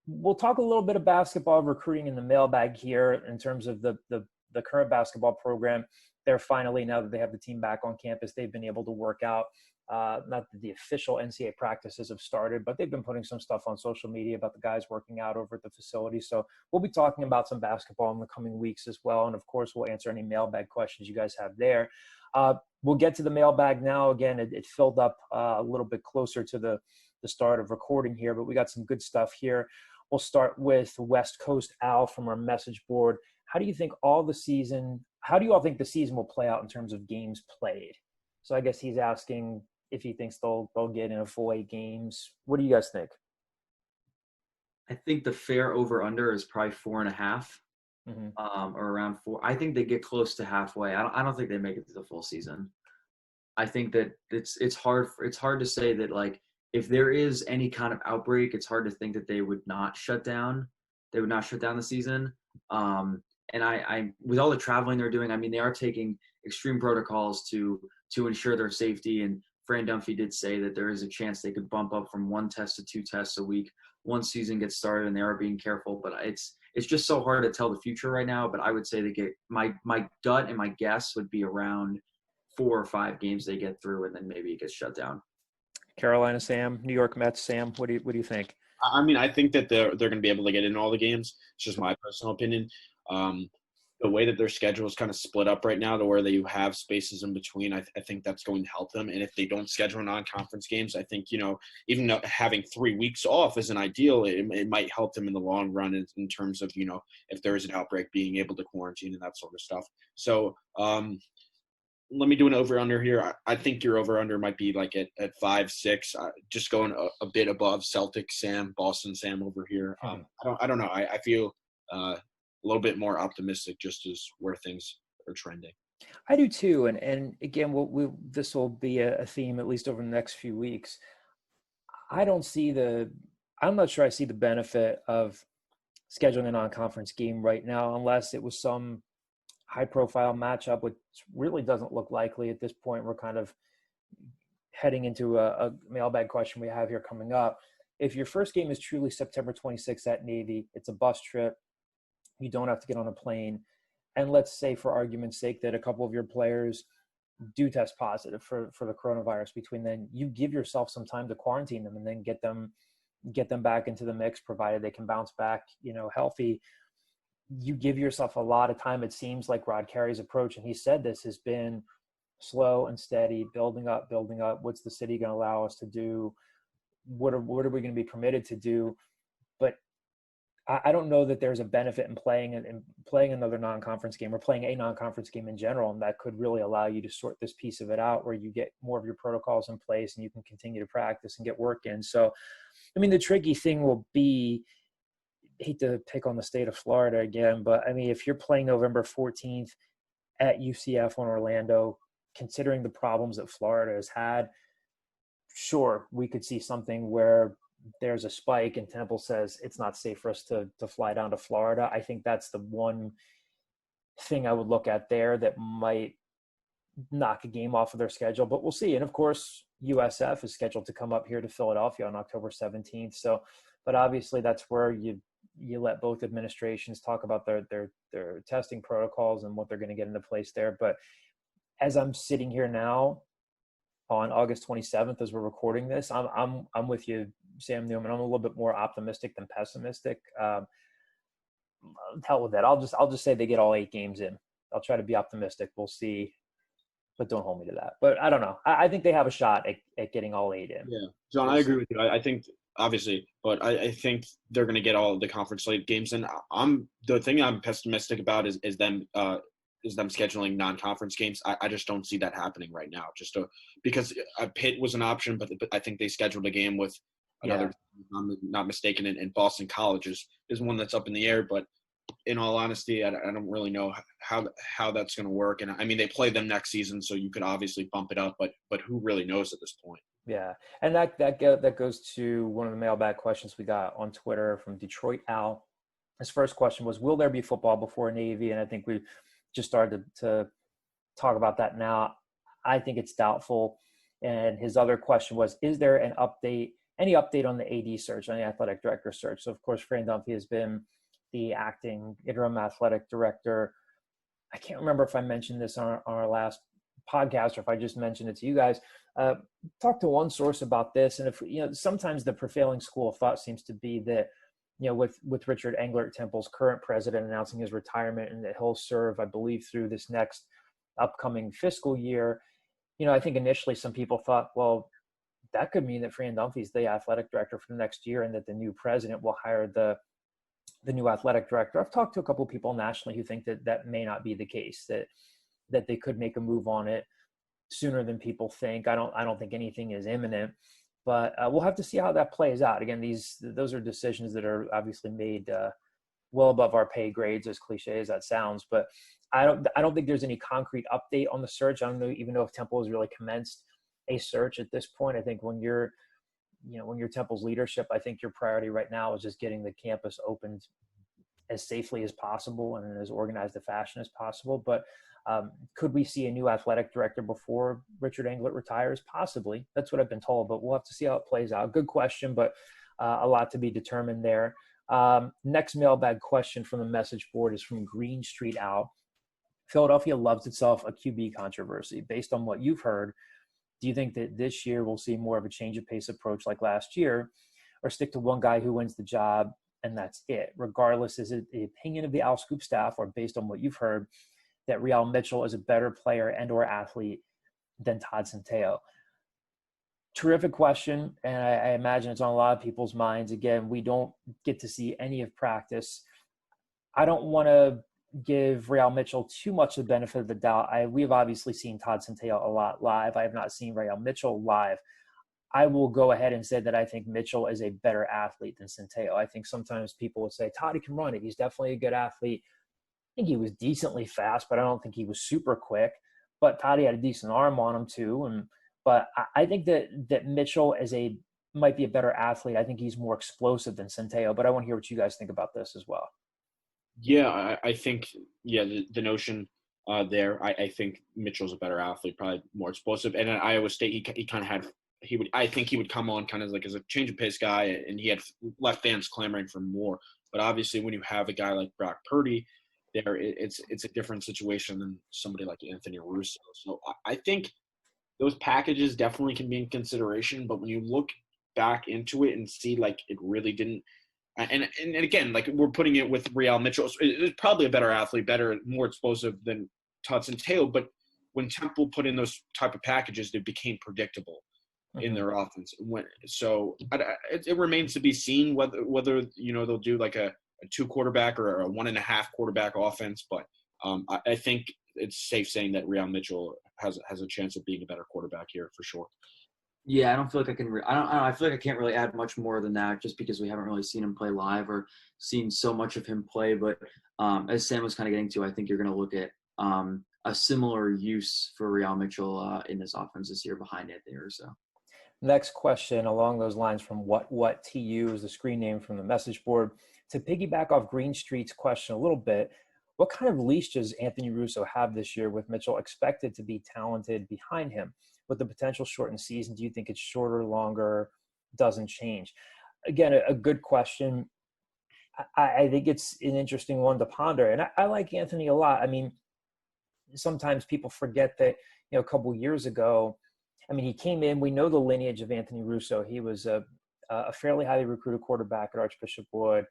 We'll talk a little bit of basketball recruiting in the mailbag here in terms of the current basketball program. They're finally, now that they have the team back on campus, they've been able to work out. Not that the official NCAA practices have started, but they've been putting some stuff on social media about the guys working out over at the facility. So we'll be talking about some basketball in the coming weeks as well. And of course, we'll answer any mailbag questions you guys have there. We'll get to the mailbag now. Again, it filled up a little bit closer to the start of recording here, but we got some good stuff here. We'll start with West Coast Al from our message board. How do you all think the season will play out in terms of games played? So I guess he's asking if he thinks they'll get in a full 8 games. What do you guys think? I think the fair over-under is probably 4.5, or around 4. I think they get close to halfway. I don't think they make it to the full season. I think that it's hard to say that, like, if there is any kind of outbreak, it's hard to think that they would not shut down. They would not shut down the season. And I with all the traveling they're doing, I mean, they are taking extreme protocols to ensure their safety. And Fran Dunphy did say that there is a chance they could bump up from 1 test to 2 tests a week once season gets started, and they are being careful. But it's just so hard to tell the future right now. But I would say they get my gut and my guess would be around 4 or 5 games they get through, and then maybe it gets shut down. Carolina Sam, New York Mets Sam, what do you think? I mean, I think that they're going to be able to get in all the games. It's just my personal opinion. The way that their schedule is kind of split up right now to where you have spaces in between, I think that's going to help them. And if they don't schedule non-conference games, I think, you know, even though having 3 weeks off isn't ideal, it might help them in the long run in terms of, you know, if there is an outbreak, being able to quarantine and that sort of stuff. So let me do an over-under here. I think your over-under might be like at 5-6, just going a bit above Celtic Sam, Boston Sam over here. I don't know. I feel a little bit more optimistic just as where things are trending. I do too. And again, this will be a theme at least over the next few weeks. I'm not sure I see the benefit of scheduling a non-conference game right now, unless it was some high-profile matchup, which really doesn't look likely at this point. We're kind of heading into a mailbag question we have here coming up. If your first game is truly September 26th at Navy, it's a bus trip, you don't have to get on a plane, and let's say for argument's sake that a couple of your players do test positive for the coronavirus between then, you give yourself some time to quarantine them and then get them back into the mix, provided they can bounce back, healthy. You give yourself a lot of time. It seems like Rod Carey's approach, and he said this, has been slow and steady, building up. What's the city going to allow us to do? What are we going to be permitted to do? But I don't know that there's a benefit in playing another non-conference game or playing a non-conference game in general, and that could really allow you to sort this piece of it out where you get more of your protocols in place and you can continue to practice and get work in. So, I mean, the tricky thing will be, I hate to pick on the state of Florida again, but I mean, if you're playing November 14th at UCF on Orlando, considering the problems that Florida has had, sure, we could see something where there's a spike and Temple says it's not safe for us to fly down to Florida. I think that's the one thing I would look at there that might knock a game off of their schedule, but we'll see. And of course, USF is scheduled to come up here to Philadelphia on October 17th. So, but obviously that's where you let both administrations talk about their testing protocols and what they're going to get into place there. But as I'm sitting here now on August 27th, as we're recording this, I'm with you, Sam Neumann. I'm a little bit more optimistic than pessimistic. Hell with that. I'll just say they get all 8 games in. I'll try to be optimistic. We'll see, but don't hold me to that. But I don't know. I think they have a shot at getting all 8 in. Yeah, John, I agree with you. I think obviously, but I think they're going to get all the conference slate games in. The thing I'm pessimistic about is them scheduling non-conference games. I just don't see that happening right now. Because Pitt was an option, but I think they scheduled a game with another, if I'm not mistaken, in Boston College is one that's up in the air. But in all honesty, I don't really know how that's going to work. And I mean, they play them next season, so you could obviously bump it up, but who really knows at this point? Yeah, and that goes to one of the mailbag questions we got on Twitter from Detroit Al. His first question was, will there be football before Navy? And I think we just started to talk about that now. I think it's doubtful. And his other question was, is there any update on the AD search, on the athletic director search? So, of course, Fran Dunphy has been the acting interim athletic director. I can't remember if I mentioned this on our last podcast or if I just mentioned it to you guys. Talk to one source about this. And if, sometimes the prevailing school of thought seems to be that, with Richard Englert, Temple's current president, announcing his retirement and that he'll serve, I believe, through this next upcoming fiscal year. I think initially some people thought, well, that could mean that Fran Dunphy's the athletic director for the next year and that the new president will hire the new athletic director. I've talked to a couple of people nationally who think that may not be the case, that they could make a move on it sooner than people think. I don't think anything is imminent. But we'll have to see how that plays out. Again, those are decisions that are obviously made well above our pay grades, as cliche as that sounds. But I don't think there's any concrete update on the search. I don't even know if Temple has really commenced a search at this point. I think when you're Temple's leadership, I think your priority right now is just getting the campus opened as safely as possible and in as organized a fashion as possible. But could we see a new athletic director before Richard Englert retires? Possibly. That's what I've been told, but we'll have to see how it plays out. Good question, but a lot to be determined there. Next mailbag question from the message board is from Green Street Al. Philadelphia loves itself a QB controversy. Based on what you've heard, do you think that this year we'll see more of a change of pace approach like last year, or stick to one guy who wins the job and that's it? Regardless, is it the opinion of the Al Scoop staff or based on what you've heard that Real Mitchell is a better player and or athlete than Todd Centeio? Terrific question, and I imagine it's on a lot of people's minds. Again, we don't get to see any of practice. I don't want to give Real Mitchell too much the benefit of the doubt. We've obviously seen Todd Centeio a lot live. I have not seen Real Mitchell live. I will go ahead and say that I think Mitchell is a better athlete than Centeio. I think sometimes people will say, Todd, he can run it. He's definitely a good athlete. think he was decently fast, but I don't think he was super quick. But Toddy had a decent arm on him too. But I think that Mitchell might be a better athlete. I think he's more explosive than Centeio, but I want to hear what you guys think about this as well. Yeah, I think, the notion there, I think Mitchell's a better athlete, probably more explosive. And at Iowa State, he kind of had – I think he would come on kind of like as a change of pace guy, and he had left fans clamoring for more. But obviously when you have a guy like Brock Purdy there, it's a different situation than somebody like Anthony Russo. So I think those packages definitely can be in consideration, but when you look back into it and see like it really didn't – and again, like we're putting it with Real Mitchell, it's probably a better athlete, more explosive than Todd Centeio. But when Temple put in those type of packages, they became predictable in their offense. It remains to be seen whether they'll do like a 2-quarterback or a 1.5 quarterback offense. But I think it's safe saying that Real Mitchell has a chance of being a better quarterback here for sure. Yeah, I don't feel like I can. I don't know. I feel like I can't really add much more than that, just because we haven't really seen him play live or seen so much of him play. But as Sam was kind of getting to, I think you're going to look at a similar use for Real Mitchell in this offense this year behind Anthony Russo. Next question along those lines from what TU is the screen name from the message board. To piggyback off Green Street's question a little bit, what kind of leash does Anthony Russo have this year with Mitchell expected to be talented behind him? With the potential shortened season, do you think it's shorter, longer, doesn't change? Again, a good question. I think it's an interesting one to ponder. And I like Anthony a lot. I mean, sometimes people forget that, a couple years ago, he came in, we know the lineage of Anthony Russo. He was a fairly highly recruited quarterback at Archbishop Wood.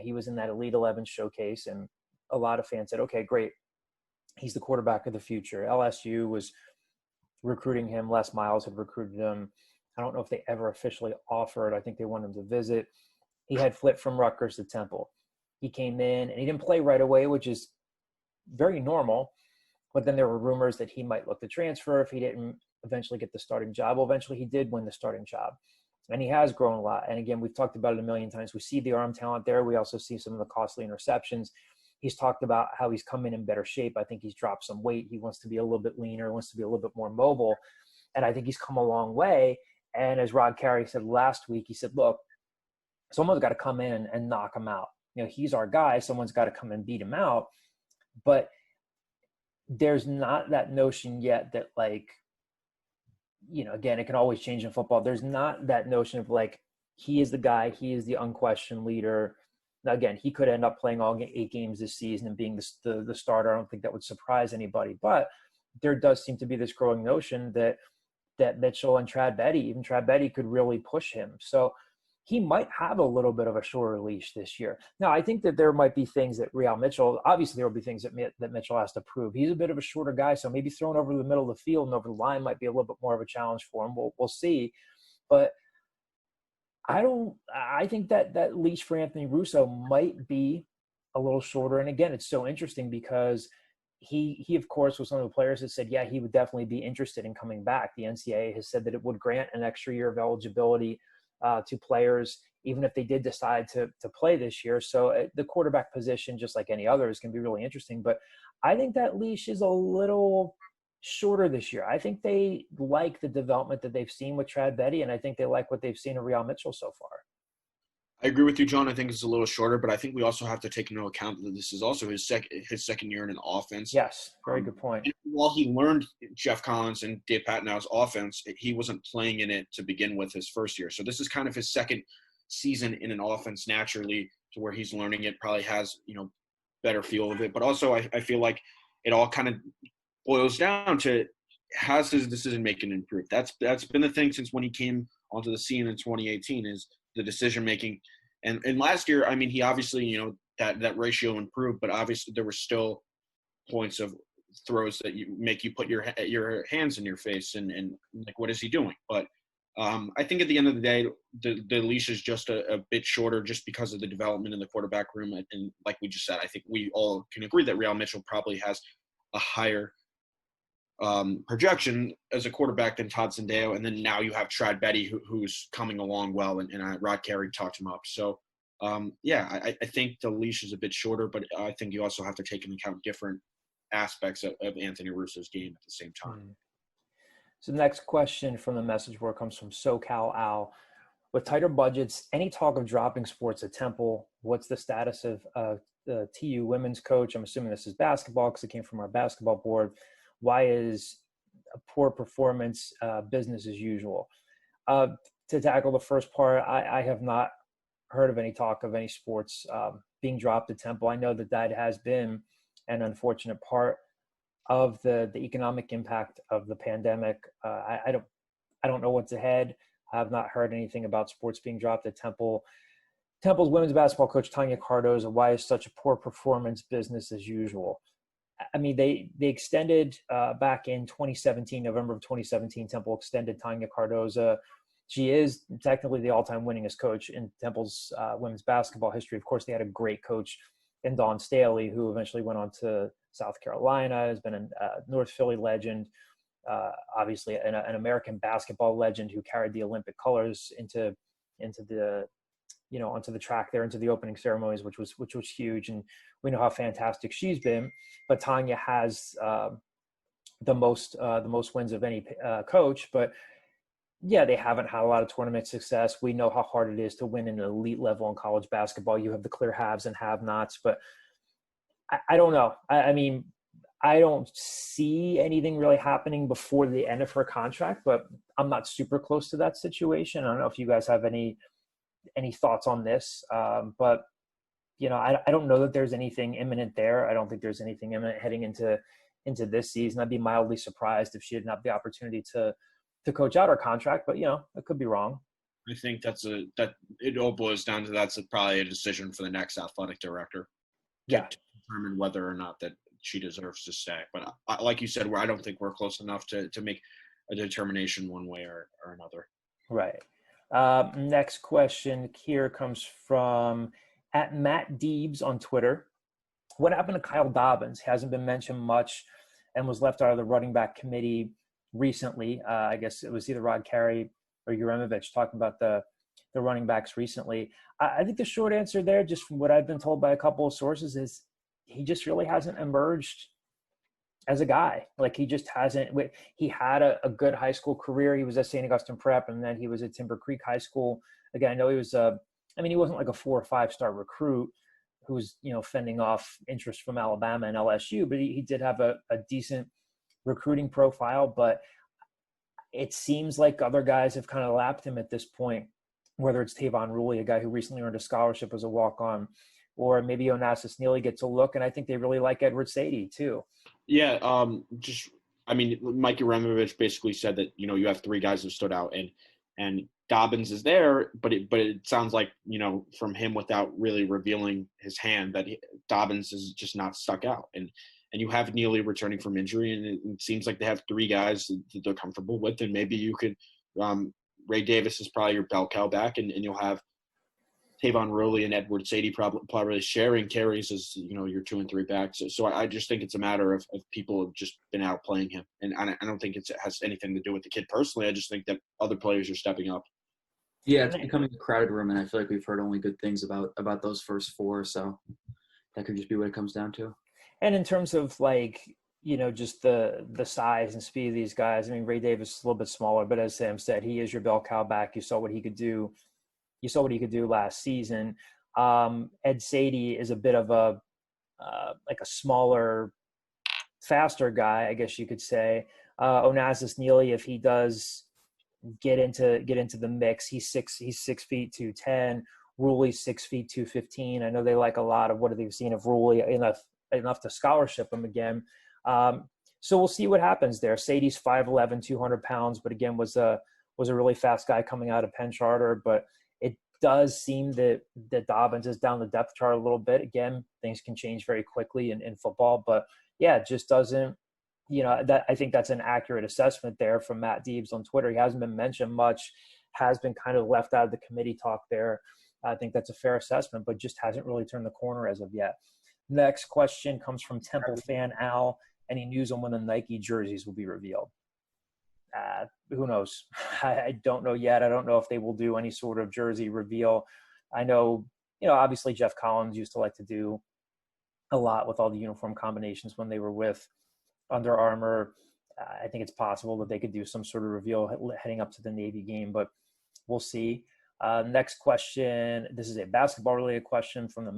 He was in that Elite 11 showcase, and a lot of fans said, okay, great. He's the quarterback of the future. LSU was recruiting him. Les Miles had recruited him. I don't know if they ever officially offered. I think they wanted him to visit. He had flipped from Rutgers to Temple. He came in and he didn't play right away, which is very normal. But then there were rumors that he might look to transfer if he didn't eventually get the starting job. Well, eventually he did win the starting job. And he has grown a lot. And again, we've talked about it a million times. We see the arm talent there. We also see some of the costly interceptions. He's talked about how he's come in better shape. I think he's dropped some weight. He wants to be a little bit leaner, wants to be a little bit more mobile. And I think he's come a long way. And as Rod Carey said last week, he said, look, someone's got to come in and knock him out. He's our guy. Someone's got to come and beat him out. But there's not that notion yet that, like, again, it can always change in football. There's not that notion of, like, he is the guy. He is the unquestioned leader. Now, again, he could end up playing all 8 games this season and being the starter. I don't think that would surprise anybody. But there does seem to be this growing notion that Mitchell and Trad Betty could really push him. So he might have a little bit of a shorter leash this year. Now, I think that there might be things that Real Mitchell – obviously there will be things that Mitchell has to prove. He's a bit of a shorter guy, so maybe throwing over the middle of the field and over the line might be a little bit more of a challenge for him. We'll see. But – I think that leash for Anthony Russo might be a little shorter. And again, it's so interesting because he of course was one of the players that said, yeah, he would definitely be interested in coming back. The NCAA has said that it would grant an extra year of eligibility to players, even if they did decide to play this year. So the quarterback position, just like any other, is going to be really interesting. But I think that leash is a little shorter this year. I think they like the development that they've seen with Trad Betty, and I think they like what they've seen of Real Mitchell so far. I agree with you, John. I think it's a little shorter, but I think we also have to take into account that this is also his second year in an offense. Yes, very good point. While he learned Jeff Collins and Dave Patnow's offense, he wasn't playing in it to begin with his first year. So this is kind of his second season in an offense naturally, to where he's learning it, probably has, better feel of it. But also I feel like it all kind of boils down to, has his decision-making improved? That's been the thing since when he came onto the scene in 2018, is the decision-making. And last year, he obviously, that ratio improved, but obviously there were still points of throws that make you put your hands in your face and like, what is he doing? But I think at the end of the day, the leash is just a bit shorter just because of the development in the quarterback room. And like we just said, I think we all can agree that Real Mitchell probably has a higher projection as a quarterback than Todd Centeio. And then now you have Trad Betty, who's coming along well, and Rod Carey talked him up. So I think the leash is a bit shorter, but I think you also have to take into account different aspects of Anthony Russo's game at the same time. So the next question from the message board comes from SoCal Al. With tighter budgets, any talk of dropping sports at Temple? What's the status of the TU women's coach? I'm assuming this is basketball because it came from our basketball board. Why is a poor performance business as usual? To tackle the first part, I have not heard of any talk of any sports being dropped at Temple. I know that has been an unfortunate part of the economic impact of the pandemic. I don't know what's ahead. I have not heard anything about sports being dropped at Temple. Temple's women's basketball coach, Tanya Cardozo, why is such a poor performance business as usual? I mean, they extended back in 2017, November of 2017, Temple extended Tanya Cardozo. She is technically the all-time winningest coach in Temple's women's basketball history. Of course, they had a great coach in Dawn Staley, who eventually went on to South Carolina, has been a North Philly legend, obviously an American basketball legend who carried the Olympic colors into the onto the track there, into the opening ceremonies, which was huge. And we know how fantastic she's been. But Tanya has the most wins of any coach. But yeah, they haven't had a lot of tournament success. We know how hard it is to win in an elite level in college basketball. You have the clear haves and have-nots. But I don't know. I mean, I don't see anything really happening before the end of her contract, but I'm not super close to that situation. I don't know if you guys have any thoughts on this, but I don't know that there's anything imminent there. I don't think there's anything imminent heading into this season. I'd be mildly surprised if she didn't have the opportunity to coach out her contract, but I could be wrong. I think that it all boils down to that's probably a decision for the next athletic director. To determine whether or not that she deserves to stay. But like you said, I don't think we're close enough to make a determination one way or another. Right. Next question here comes from @MattDeebs on Twitter. What happened to Kyle Dobbins? He hasn't been mentioned much and was left out of the running back committee recently. I guess it was either Rod Carey or Uremovich talking about the running backs recently. I think the short answer there, just from what I've been told by a couple of sources, is he just really hasn't emerged as a guy. Like he just hasn't. He had a good high school career. He was at St. Augustine Prep, and then he was at Timber Creek High School. Again, I know he was he wasn't like a 4 or 5 star recruit who was fending off interest from Alabama and LSU, but he did have a decent recruiting profile. But it seems like other guys have kind of lapped him at this point, whether it's Tavon Ruley, a guy who recently earned a scholarship as a walk-on, or maybe Onassis Neely gets a look, and I think they really like Edward Sadie too. Yeah, Mike Uremovich basically said that you have 3 guys that stood out, and Dobbins is there, but it sounds like from him without really revealing his hand that Dobbins is just not stuck out, and you have Neely returning from injury, and it seems like they have 3 guys that they're comfortable with, and maybe you could. Ray Davis is probably your bell cow back, and you'll have Tavon Rowley and Edward Sadie probably sharing carries as your 2 and 3 backs. So I just think it's a matter of people have just been outplaying him, and I don't think it has anything to do with the kid personally. I just think that other players are stepping up. Yeah, it's becoming a crowded room, and I feel like we've heard only good things about those first 4. So that could just be what it comes down to. And in terms of just the size and speed of these guys, I mean, Ray Davis is a little bit smaller, but as Sam said, he is your bell cow back. You saw what he could do. You saw what he could do last season. Ed Sadie is a bit of a smaller, faster guy, I guess you could say. Onassis Neely, if he does get into the mix, he's 6 feet 210. Ruley's 6 feet 215. I know they like a lot of what they've seen of Ruley, enough to scholarship him again. So we'll see what happens there. Sadie's 5'11", 200 pounds, but again was a really fast guy coming out of Penn Charter. But it does seem that Dobbins is down the depth chart a little bit. Again, things can change very quickly in football, but yeah, it just doesn't. That I think that's an accurate assessment there from Matt Deebs on Twitter. He hasn't been mentioned much, has been kind of left out of the committee talk there. I think that's a fair assessment, but just hasn't really turned the corner as of yet. Next question comes from Temple fan Al. Any news on when the Nike jerseys will be revealed? Who knows? I don't know yet. I don't know if they will do any sort of jersey reveal. I know Obviously Jeff Collins used to like to do a lot with all the uniform combinations when they were with Under Armour. I think it's possible that they could do some sort of reveal heading up to the Navy game, but we'll see. Next question. This is a basketball-related question from the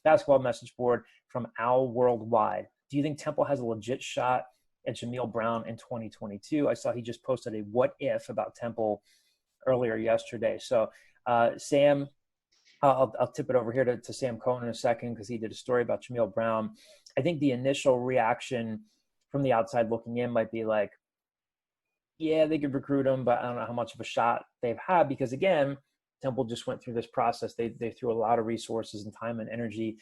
basketball message board from Al Worldwide. Do you think Temple has a legit shot at Jameel Brown in 2022? I saw he just posted a what if about Temple earlier yesterday. So, Sam, I'll tip it over here to Sam Cohn in a second because he did a story about Jameel Brown. I think the initial reaction from the outside looking in might be like, yeah, they could recruit him, but I don't know how much of a shot they've had because, again, Temple just went through this process. They threw a lot of resources and time and energy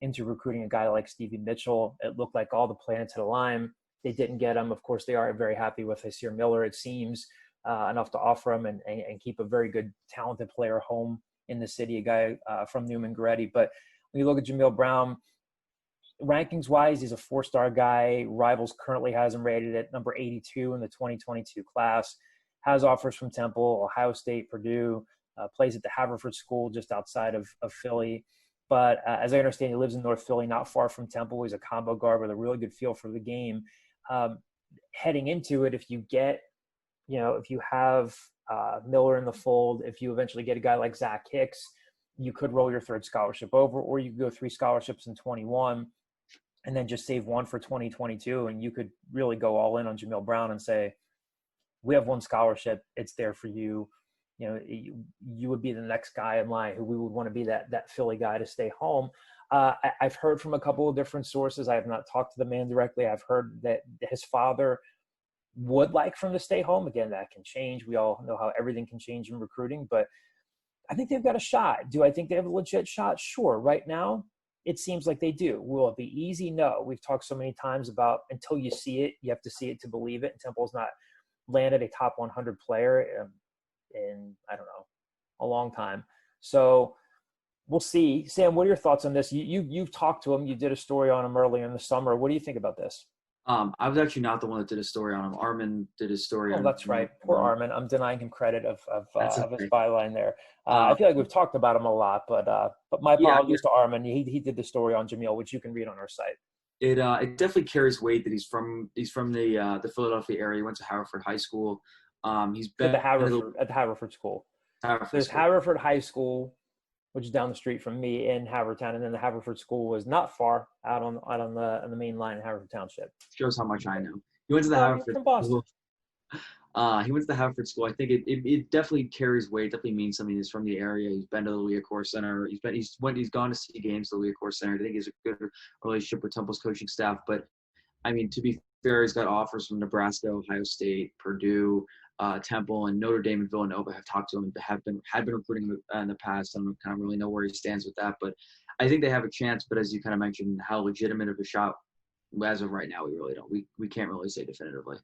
into recruiting a guy like Stevie Mitchell. It looked like all the planets had aligned. They didn't get him. Of course, they are very happy with Hasir Miller, it seems, enough to offer him and keep a very good, talented player home in the city, a guy from Neumann Goretti. But when you look at Jameel Brown, rankings-wise, he's a 4-star guy. Rivals currently has him rated at number 82 in the 2022 class. Has offers from Temple, Ohio State, Purdue, plays at the Haverford School just outside of Philly. But as I understand, he lives in North Philly, not far from Temple. He's a combo guard with a really good feel for the game. Heading into it, if you have Miller in the fold, if you eventually get a guy like Zach Hicks, you could roll your third scholarship over, or you could go 3 scholarships in 21 and then just save 1 for 2022. And you could really go all in on Jameel Brown and say, we have 1 scholarship. It's there for you. You would be the next guy in line who we would want to be that Philly guy to stay home. I've heard from a couple of different sources. I have not talked to the man directly. I've heard that his father would like for him to stay home. Again, that can change. We all know how everything can change in recruiting, but I think they've got a shot. Do I think they have a legit shot? Sure. Right now, it seems like they do. Will it be easy? No. We've talked so many times about until you see it, you have to see it to believe it. And Temple's not landed a top 100 player in I don't know, a long time. So we'll see. Sam, what are your thoughts on this? You've talked to him. You did a story on him earlier in the summer. What do you think about this? I was actually not the one that did a story on him. Armin did his story on him. Oh, that's right. Poor Armin. I'm denying him credit of his byline there. I feel like we've talked about him a lot, but my apologies to Armin. He did the story on Jameel, which you can read on our site. It definitely carries weight that he's from the Philadelphia area. He went to Haverford High School. He's been at the Haverford School. There's Haverford High School, which is down the street from me in Havertown, and then the Haverford School was not far out on the main line in Haverford Township. Shows how much I know. He went to the Haverford from Boston. He went to the Haverford School. I think it definitely carries weight. It definitely means something. He's from the area. He's been to the Leacore Center. He's gone to see games at the Leacore Center. I think he has a good relationship with Temple's coaching staff. But I mean, to be fair, he's got offers from Nebraska, Ohio State, Purdue, Temple, and Notre Dame and Villanova have talked to him. Had been recruiting him in the past. I don't kind of really know where he stands with that, but I think they have a chance. But as you kind of mentioned, how legitimate of a shot as of right now, we really don't. We can't really say definitively.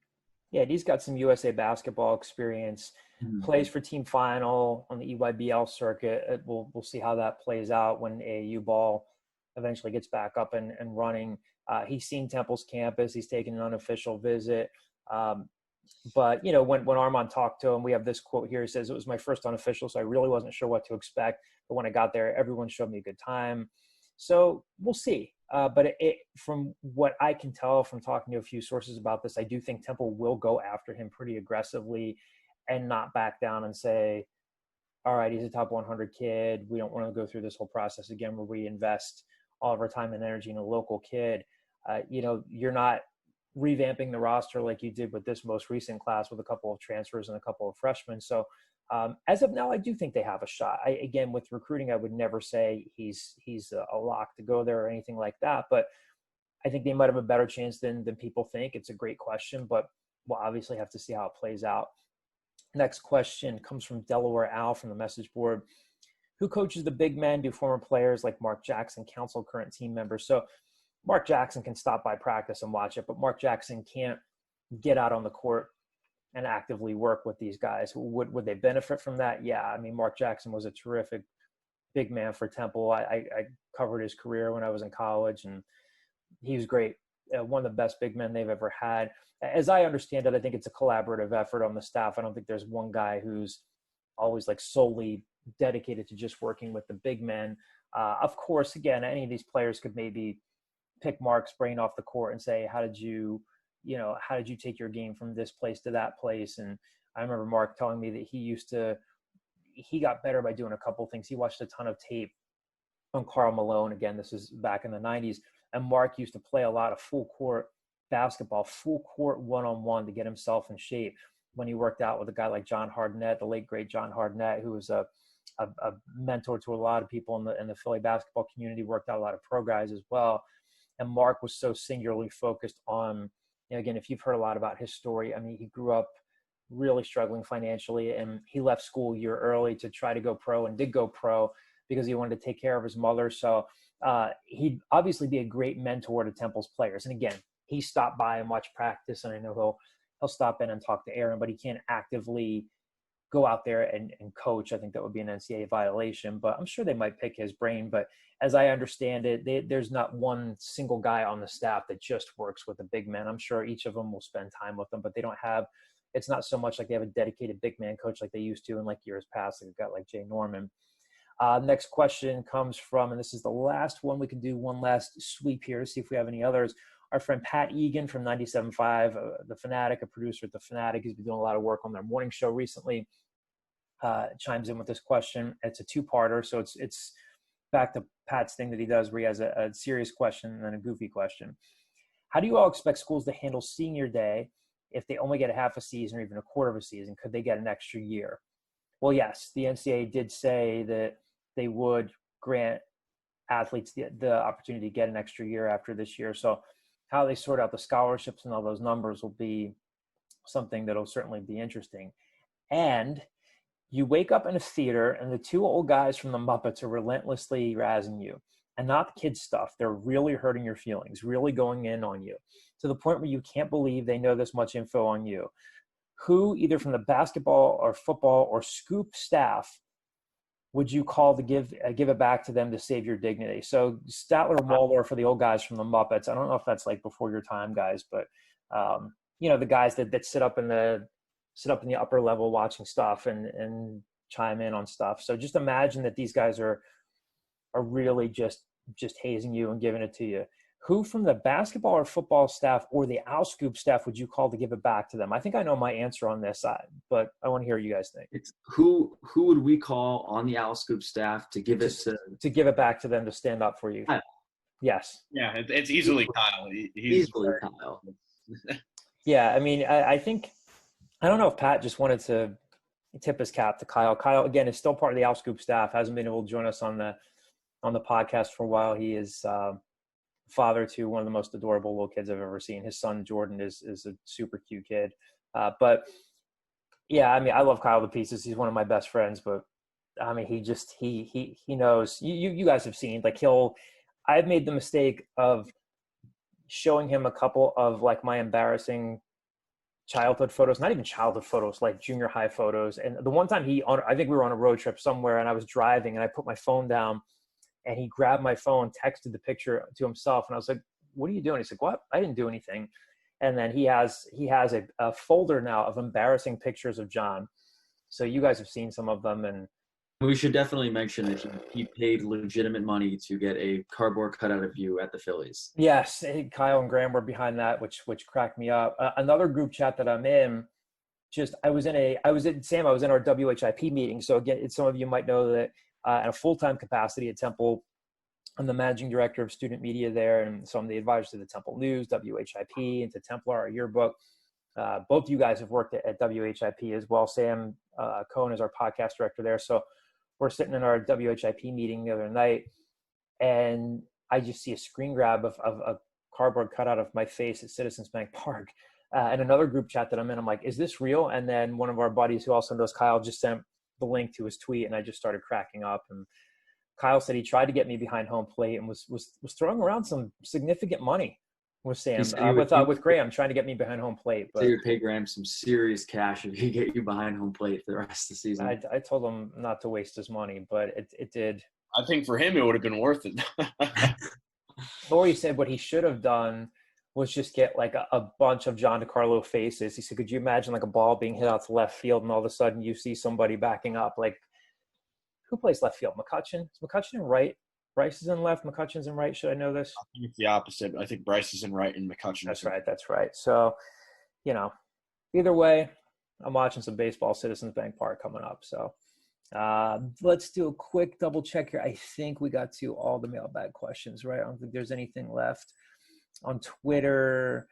Yeah, he's got some USA basketball experience. Mm-hmm. Plays for Team Final on the EYBL circuit. We'll see how that plays out when AAU ball eventually gets back up and running. He's seen Temple's campus. He's taken an unofficial visit. But, you know, when Armand talked to him, we have this quote here. He says, "It was my first unofficial, so I really wasn't sure what to expect. But when I got there, everyone showed me a good time." So we'll see. But from what I can tell from talking to a few sources about this, I do think Temple will go after him pretty aggressively and not back down and say, all right, he's a top 100 kid. We don't want to go through this whole process again where we invest all of our time and energy in a local kid. You know, you're not revamping the roster like you did with this most recent class with a couple of transfers and a couple of freshmen. So as of now, I do think they have a shot. Again, with recruiting, I would never say he's a lock to go there or anything like that. But I think they might have a better chance than people think. It's a great question, but we'll obviously have to see how it plays out. Next question comes from Delaware Al from the message board. Who coaches the big men? Do former players like Mark Jackson counsel current team members? So Mark Jackson can stop by practice and watch it, but Mark Jackson can't get out on the court and actively work with these guys. Would they benefit from that? Yeah. I mean, Mark Jackson was a terrific big man for Temple. I covered his career when I was in college, and he was great. One of the best big men they've ever had. As I understand it, I think it's a collaborative effort on the staff. I don't think there's one guy who's always like solely dedicated to just working with the big men. Of course, again, any of these players could maybe pick Mark's brain off the court and say, how did you take your game from this place to that place? And I remember Mark telling me that he got better by doing a couple of things. He watched a ton of tape on Karl Malone. Again, this is back in the 90s. And Mark used to play a lot of full court basketball, full court one-on-one to get himself in shape. When he worked out with a guy like John Hardnett, the late great John Hardnett, who was a mentor to a lot of people in the Philly basketball community, worked out a lot of pro guys as well. And Mark was so singularly focused on, again, if you've heard a lot about his story, I mean, he grew up really struggling financially, and he left school a year early to try to go pro, and did go pro because he wanted to take care of his mother. So he'd obviously be a great mentor to Temple's players. And again, he stopped by and watched practice, and I know he'll stop in and talk to Aaron, but he can't actively go out there and coach. I think that would be an NCAA violation, but I'm sure they might pick his brain. But as I understand it, there's not one single guy on the staff that just works with the big men. I'm sure each of them will spend time with them, but it's not so much like they have a dedicated big man coach like they used to in like years past. They've got like Jay Norman. Next question comes from, and this is the last one. We can do one last sweep here to see if we have any others. Our friend Pat Egan from 97.5, The Fanatic, a producer at The Fanatic. He's been doing a lot of work on their morning show recently. Chimes in with this question. It's a two-parter, so it's back to Pat's thing that he does where he has a serious question and then a goofy question. How do you all expect schools to handle senior day if they only get a half a season or even a quarter of a season? Could they get an extra year? Well, yes, the NCAA did say that they would grant athletes the opportunity to get an extra year after this year. So how they sort out the scholarships and all those numbers will be something that'll certainly be interesting. And you wake up in a theater and the two old guys from the Muppets are relentlessly razzing you, and not the kids stuff. They're really hurting your feelings, really going in on you to the point where you can't believe they know this much info on you. Who, either from the basketball or football or scoop staff, would you call to give it back to them to save your dignity? So Statler and Waldorf for the old guys from the Muppets. I don't know if that's like before your time, guys, but the guys that sit up in the upper level watching stuff and chime in on stuff. So just imagine that these guys are really just hazing you and giving it to you. Who from the basketball or football staff or the Owl Scoop staff would you call to give it back to them? I think I know my answer on this side, but I want to hear what you guys think. It's who would we call on the Owl Scoop staff to give to give it back to them to stand up for you? Kyle. Yes. Yeah, it's easily Kyle. Easily Kyle. Yeah, I mean, I think I don't know if Pat just wanted to tip his cap to Kyle. Kyle, again, is still part of the Owl Scoop staff. Hasn't been able to join us on the podcast for a while. He is father to one of the most adorable little kids I've ever seen. His son Jordan is a super cute kid. But yeah, I mean, I love Kyle to pieces. He's one of my best friends. But I mean, he knows. You guys have seen, like, I've made the mistake of showing him a couple of like my embarrassing childhood photos, not even childhood photos, like junior high photos. And the one time I think we were on a road trip somewhere and I was driving and I put my phone down and he grabbed my phone, texted the picture to himself. And I was like, what are you doing? He's like, what? I didn't do anything. And then he has a folder now of embarrassing pictures of John. So you guys have seen some of them. And we should definitely mention that he paid legitimate money to get a cardboard cutout of you at the Phillies. Yes, Kyle and Graham were behind that, which cracked me up. Another group chat that I'm in, I was in our WHIP meeting. So again, some of you might know that in a full-time capacity at Temple, I'm the managing director of student media there, and so I'm the advisor to the Temple News, WHIP, and to Templar, our yearbook. Both of you guys have worked at WHIP as well. Sam Cohn is our podcast director there. So we're sitting in our WHIP meeting the other night, and I just see a screen grab of a cardboard cutout of my face at Citizens Bank Park. And another group chat that I'm in, I'm like, is this real? And then one of our buddies who also knows Kyle just sent the link to his tweet, and I just started cracking up. And Kyle said he tried to get me behind home plate and was throwing around some significant money with Sam, with Graham, trying to get me behind home plate. But so you would pay Graham some serious cash if he get you behind home plate for the rest of the season. I told him not to waste his money, but it did. I think for him it would have been worth it. Or he said what he should have done was just get like a bunch of John DiCarlo faces. He said, could you imagine like a ball being hit out to left field and all of a sudden you see somebody backing up? Like, who plays left field? McCutcheon? Is McCutcheon in right? Bryce is in left. McCutcheon's in right. Should I know this? I think it's the opposite. I think Bryce is in right and McCutcheon. That's right. That's right. So, either way, I'm watching some baseball. Citizens Bank Park coming up. So let's do a quick double check here. I think we got to all the mailbag questions, right? I don't think there's anything left. On Twitter,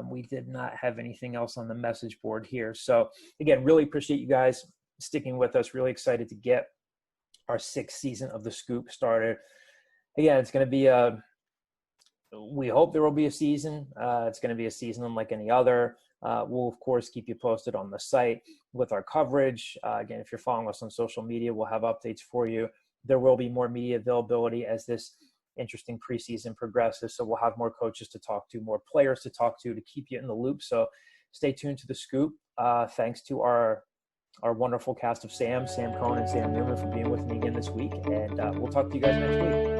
we did not have anything else on the message board here. So again, really appreciate you guys sticking with us. Really excited to get our 6th season of the Scoop started. Again, it's going to be we hope there will be a season. It's going to be a season unlike any other. We'll, of course, keep you posted on the site with our coverage. Again, if you're following us on social media, we'll have updates for you. There will be more media availability as this interesting preseason progresses. So we'll have more coaches to talk to, more players to talk to keep you in the loop. So stay tuned to the Scoop. Thanks to our wonderful cast of Sam Cohn and Sam Neumann for being with me again this week. And we'll talk to you guys next week.